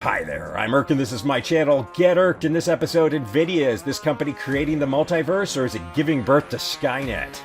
Hi there, I'm Irk and this is my channel, Get Irked. In this episode, Nvidia, is this company creating the multiverse or is it giving birth to Skynet?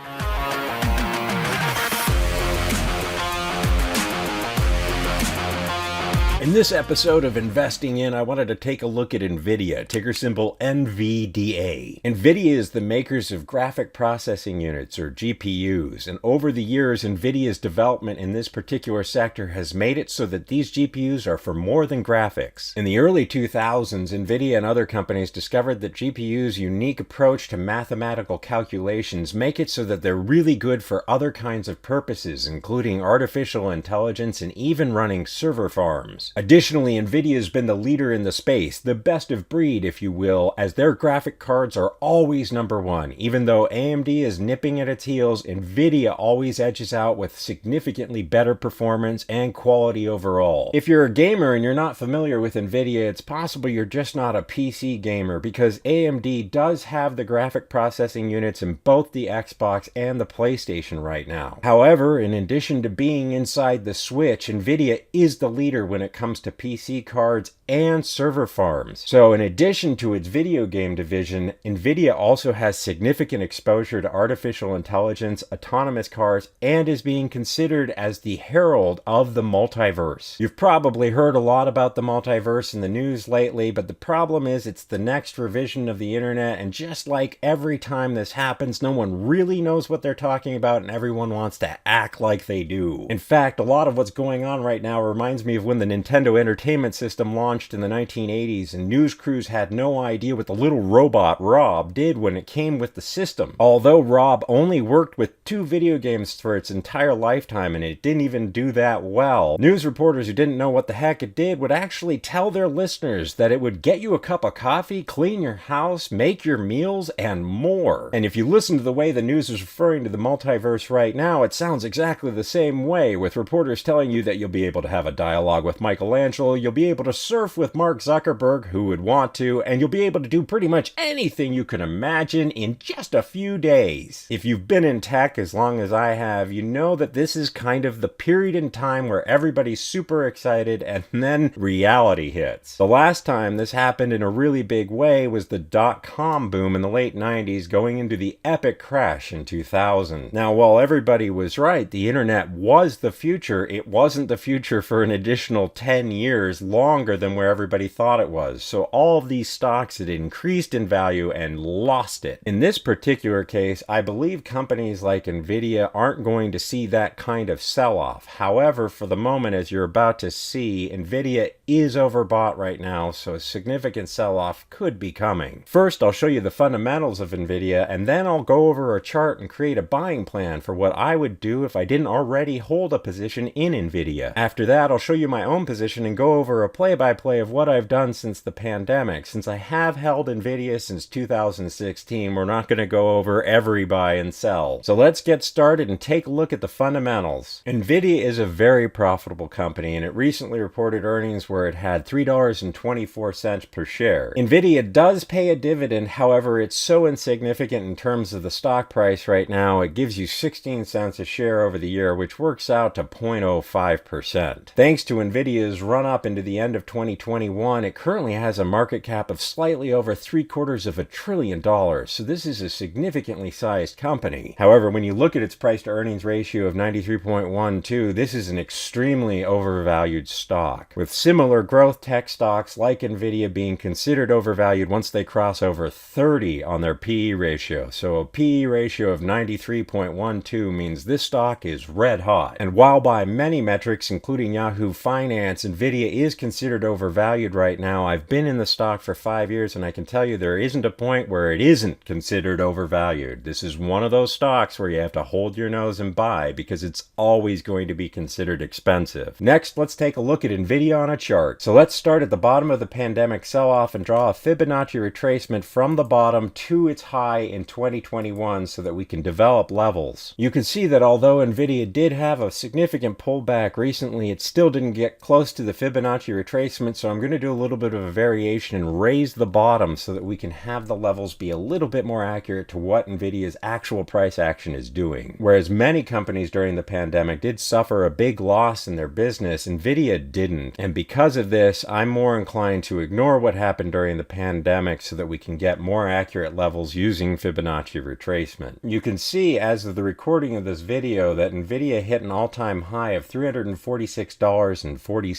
In this episode of Investing In, I wanted to take a look at Nvidia, ticker symbol NVDA. Nvidia is the makers of graphic processing units, or GPUs, and over the years, Nvidia's development in this particular sector has made it so that these GPUs are for more than graphics. In the early 2000s, Nvidia and other companies discovered that GPUs' unique approach to mathematical calculations make it so that they're really good for other kinds of purposes, including artificial intelligence and even running server farms. Additionally, Nvidia has been the leader in the space, the best of breed, if you will, as their graphic cards are always number one. Even though AMD is nipping at its heels, Nvidia always edges out with significantly better performance and quality overall. If you're a gamer and you're not familiar with Nvidia, it's possible you're just not a PC gamer, because AMD does have the graphic processing units in both the Xbox and the PlayStation right now. However, in addition to being inside the Switch, Nvidia is the leader when it comes to PC cards and server farms. So in addition to its video game division, Nvidia also has significant exposure to artificial intelligence, autonomous cars, and is being considered as the herald of the multiverse. You've probably heard a lot about the multiverse in the news lately, but the problem is it's the next revision of the internet, and just like every time this happens, no one really knows what they're talking about and everyone wants to act like they do. In fact, a lot of what's going on right now reminds me of when the Nintendo Entertainment System launched in the 1980s and news crews had no idea what the little robot Rob did when it came with the system. Although Rob only worked with 2 video games for its entire lifetime and it didn't even do that well, news reporters who didn't know what the heck it did would actually tell their listeners that it would get you a cup of coffee, clean your house, make your meals, and more. And if you listen to the way the news is referring to the multiverse right now, it sounds exactly the same way, with reporters telling you that you'll be able to have a dialogue with Michelangelo, you'll be able to surf with Mark Zuckerberg, who would want to, and you'll be able to do pretty much anything you can imagine in just a few days. If you've been in tech as long as I have, you know that this is kind of the period in time where everybody's super excited and then reality hits. The last time this happened in a really big way was the dot-com boom in the late 90s, going into the epic crash in 2000. Now, while everybody was right, the internet was the future, it wasn't the future for an additional 10 years longer than where everybody thought it was. So all of these stocks had increased in value and lost it. In this particular case, I believe companies like Nvidia aren't going to see that kind of sell-off. However, for the moment, as you're about to see, Nvidia is overbought right now, so a significant sell-off could be coming. First, I'll show you the fundamentals of Nvidia, and then I'll go over a chart and create a buying plan for what I would do if I didn't already hold a position in Nvidia. After that, I'll show you my own position and go over a play-by-play of what I've done since the pandemic. Since I have held Nvidia since 2016, we're not going to go over every buy and sell. So let's get started and take a look at the fundamentals. Nvidia is a very profitable company, and it recently reported earnings where it had $3.24 per share. Nvidia does pay a dividend, however, it's so insignificant in terms of the stock price right now, it gives you 16 cents a share over the year, which works out to 0.05%. Thanks to Nvidia's run up into the end of 2021, it currently has a market cap of slightly over $750 billion, so this is a significantly sized company. However, when you look at its price to earnings ratio of 93.12, this is an extremely overvalued stock, with similar growth tech stocks like Nvidia being considered overvalued once they cross over 30 on their PE ratio. So a PE ratio of 93.12 means this stock is red hot. And while by many metrics, including Yahoo Finance, Nvidia is considered overvalued right now, I've been in the stock for 5 years and I can tell you there isn't a point where it isn't considered overvalued. This is one of those stocks where you have to hold your nose and buy because it's always going to be considered expensive. Next, let's take a look at Nvidia on a chart. So let's start at the bottom of the pandemic sell-off and draw a Fibonacci retracement from the bottom to its high in 2021 so that we can develop levels. You can see that although Nvidia did have a significant pullback recently, it still didn't get close close to the Fibonacci retracement, so I'm going to do a little bit of a variation and raise the bottom so that we can have the levels be a little bit more accurate to what Nvidia's actual price action is doing. Whereas many companies during the pandemic did suffer a big loss in their business, Nvidia didn't. And because of this, I'm more inclined to ignore what happened during the pandemic so that we can get more accurate levels using Fibonacci retracement. You can see as of the recording of this video that Nvidia hit an all-time high of $346.47.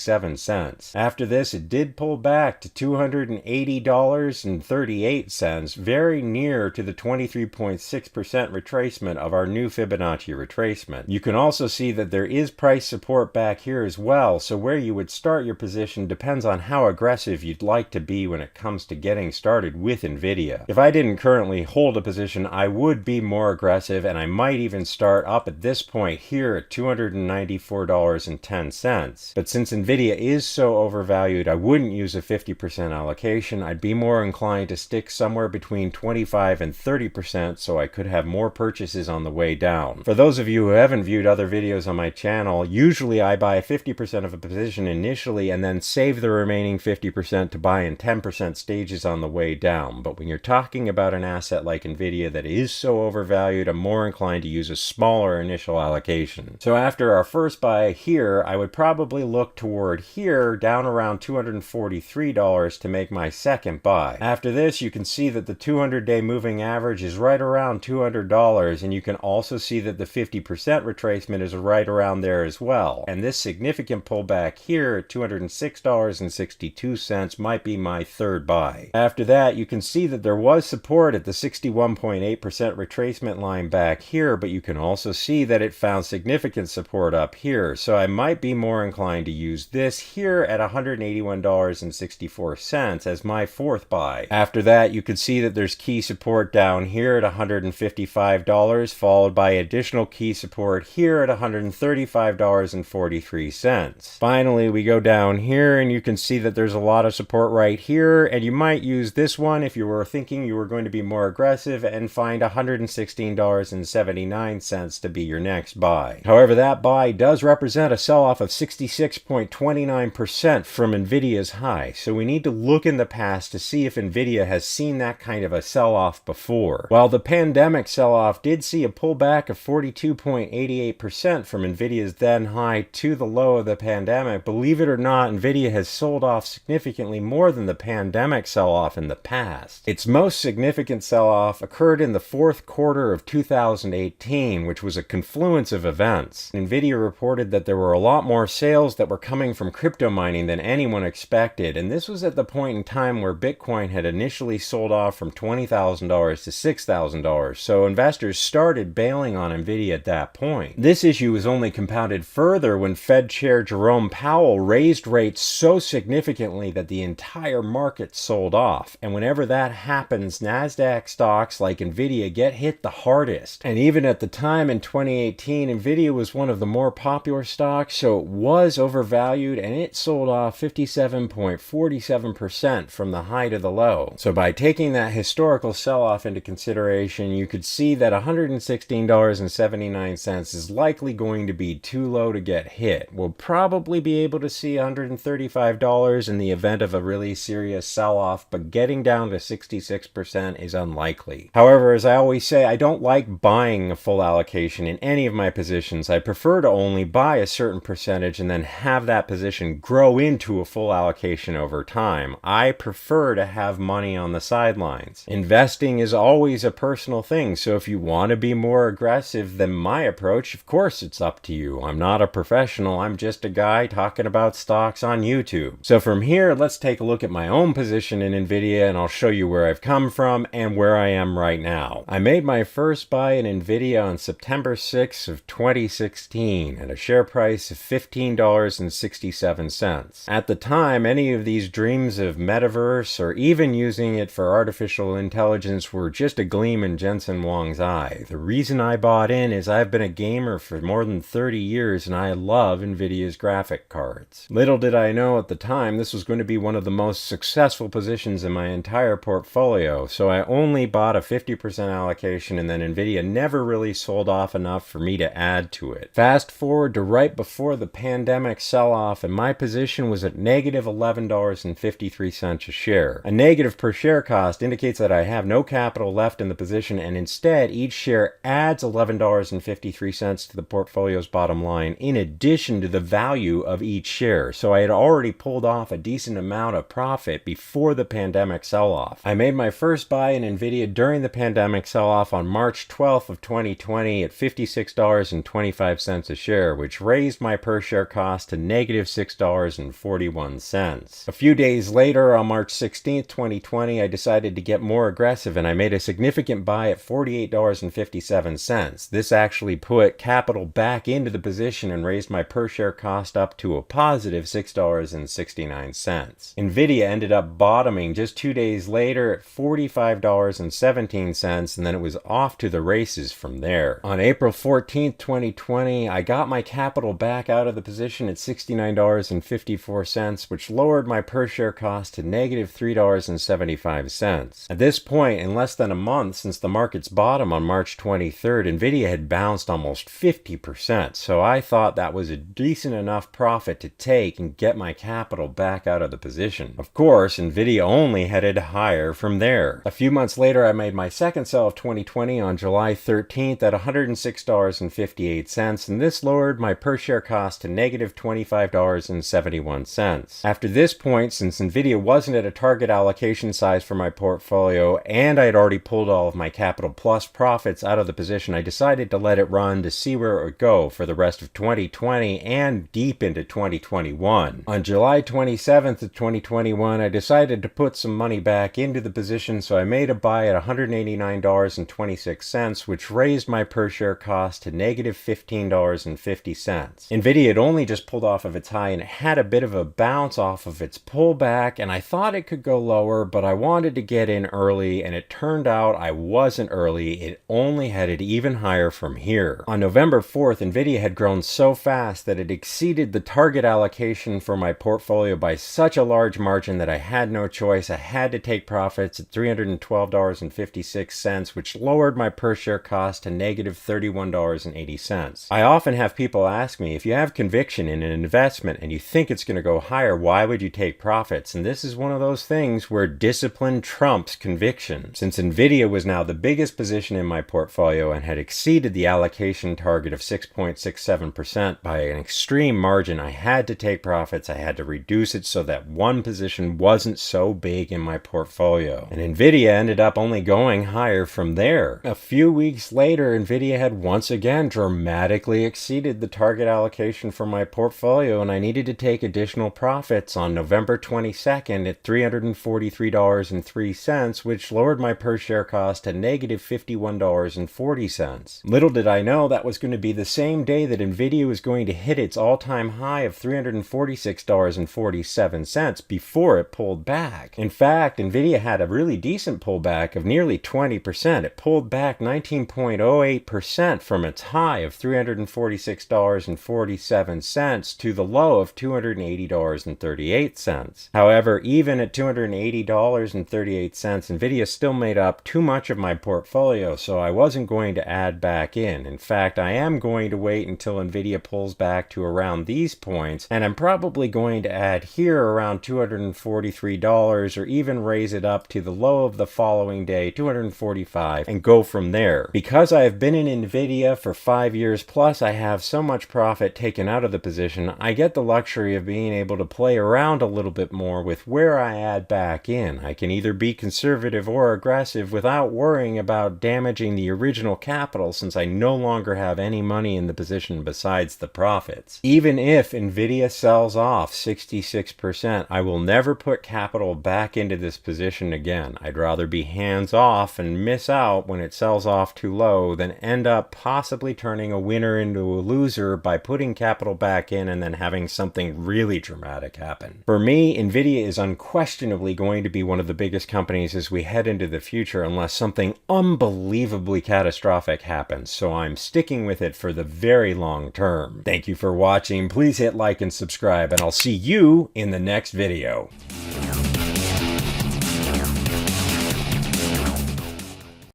After this, it did pull back to $280.38, very near to the 23.6% retracement of our new Fibonacci retracement. You can also see that there is price support back here as well, so where you would start your position depends on how aggressive you'd like to be when it comes to getting started with Nvidia. If I didn't currently hold a position, I would be more aggressive, and I might even start up at this point here at $294.10. But since Nvidia is so overvalued, I wouldn't use a 50% allocation. I'd be more inclined to stick somewhere between 25 and 30% so I could have more purchases on the way down. For those of you who haven't viewed other videos on my channel, usually I buy 50% of a position initially and then save the remaining 50% to buy in 10% stages on the way down. But when you're talking about an asset like Nvidia that is so overvalued, I'm more inclined to use a smaller initial allocation. So after our first buy here, I would probably look toward here down around $243 to make my second buy. After this, you can see that the 200-day moving average is right around $200, and you can also see that the 50% retracement is right around there as well. And this significant pullback here at $206.62 might be my third buy. After that, you can see that there was support at the 61.8% retracement line back here, but you can also see that it found significant support up here. So I might be more inclined to use this here at $181.64 as my fourth buy. After that, you can see that there's key support down here at $155, followed by additional key support here at $135.43. Finally, we go down here and you can see that there's a lot of support right here, and you might use this one if you were thinking you were going to be more aggressive and find $116.79 to be your next buy. However, that buy does represent a sell-off of 66.29% from Nvidia's high, so we need to look in the past to see if Nvidia has seen that kind of a sell-off before. While the pandemic sell-off did see a pullback of 42.88% from Nvidia's then high to the low of the pandemic, believe it or not, Nvidia has sold off significantly more than the pandemic sell-off in the past. Its most significant sell-off occurred in the fourth quarter of 2018, which was a confluence of events. Nvidia reported that there were a lot more sales that were coming from crypto mining than anyone expected, and this was at the point in time where Bitcoin had initially sold off from $20,000 to $6,000, so investors started bailing on Nvidia at that point. This issue was only compounded further when Fed Chair Jerome Powell raised rates so significantly that the entire market sold off, and whenever that happens, NASDAQ stocks like Nvidia get hit the hardest. And even at the time in 2018, Nvidia was one of the more popular stocks, so it was overvalued, and it sold off 57.47% from the high to the low. So by taking that historical sell-off into consideration, you could see that $116.79 is likely going to be too low to get hit. We'll probably be able to see $135 in the event of a really serious sell-off, but getting down to 66% is unlikely. However, as I always say, I don't like buying a full allocation in any of my positions. I prefer to only buy a certain percentage and then have that position grow into a full allocation over time. I prefer to have money on the sidelines. Investing is always a personal thing, so if you want to be more aggressive than my approach, of course it's up to you. I'm not a professional, I'm just a guy talking about stocks on YouTube. So from here, let's take a look at my own position in Nvidia, and I'll show you where I've come from and where I am right now. I made my first buy in Nvidia on September 6th of 2016 at a share price of $15.67. At the time, any of these dreams of Metaverse or even using it for artificial intelligence were just a gleam in Jensen Huang's eye. The reason I bought in is I've been a gamer for more than 30 years and I love Nvidia's graphic cards. Little did I know at the time this was going to be one of the most successful positions in my entire portfolio, so I only bought a 50% allocation, and then Nvidia never really sold off enough for me to add to it. Fast forward to right before the pandemic sell sell-off and my position was at negative $11.53 a share. A negative per share cost indicates that I have no capital left in the position, and instead each share adds $11.53 to the portfolio's bottom line in addition to the value of each share. So I had already pulled off a decent amount of profit before the pandemic sell-off. I made my first buy in Nvidia during the pandemic sell-off on March 12th of 2020 at $56.25 a share, which raised my per share cost to negative $6.41. A few days later, on March 16th, 2020, I decided to get more aggressive and I made a significant buy at $48.57. This actually put capital back into the position and raised my per share cost up to a positive $6.69. Nvidia ended up bottoming just 2 days later at $45.17, and then it was off to the races from there. On April 14th, 2020, I got my capital back out of the position at $69.54, which lowered my per share cost to negative $3.75. At this point, in less than a month since the market's bottom on March 23rd, Nvidia had bounced almost 50%, so I thought that was a decent enough profit to take and get my capital back out of the position. Of course, Nvidia only headed higher from there. A few months later, I made my second sell of 2020 on July 13th at $106.58, and this lowered my per share cost to negative $25.71. After this point, since Nvidia wasn't at a target allocation size for my portfolio and I had already pulled all of my capital plus profits out of the position, I decided to let it run to see where it would go for the rest of 2020 and deep into 2021. On July 27th of 2021, I decided to put some money back into the position, so I made a buy at $189.26, which raised my per share cost to negative $15.50. Nvidia had only just pulled off of its high and it had a bit of a bounce off of its pullback, and I thought it could go lower, but I wanted to get in early, and it turned out I wasn't early. It only headed even higher from here. On November 4th, Nvidia had grown so fast that it exceeded the target allocation for my portfolio by such a large margin that I had no choice. I had to take profits at $312.56, which lowered my per share cost to negative $31.80. I often have people ask me, if you have conviction in an investment and you think it's going to go higher, why would you take profits? And this is one of those things where discipline trumps conviction. Since Nvidia was now the biggest position in my portfolio and had exceeded the allocation target of 6.67% by an extreme margin, I had to take profits. I had to reduce it so that one position wasn't so big in my portfolio. And Nvidia ended up only going higher from there. A few weeks later, Nvidia had once again dramatically exceeded the target allocation for my portfolio, and I needed to take additional profits on November 22nd at $343.03, which lowered my per share cost to negative $51.40. Little did I know that was going to be the same day that Nvidia was going to hit its all-time high of $346.47 before it pulled back. In fact, Nvidia had a really decent pullback of nearly 20%. It pulled back 19.08% from its high of $346.47 to the low of $280.38. However, even at $280.38, Nvidia still made up too much of my portfolio, so I wasn't going to add back in. In fact, I am going to wait until Nvidia pulls back to around these points, and I'm probably going to add here around $243 or even raise it up to the low of the following day, $245, and go from there. Because I have been in Nvidia for 5 years plus, I have so much profit taken out of the position, I get the luxury of being able to play around a little bit more with where I add back in. I can either be conservative or aggressive without worrying about damaging the original capital, since I no longer have any money in the position besides the profits. Even if Nvidia sells off 66%, I will never put capital back into this position again. I'd rather be hands off and miss out when it sells off too low than end up possibly turning a winner into a loser by putting capital back in and then having something really dramatic happen. For me, Nvidia is unquestionably going to be one of the biggest companies as we head into the future unless something unbelievably catastrophic happens, so I'm sticking with it for the very long term. Thank you for watching. Please hit like and subscribe, and I'll see you in the next video.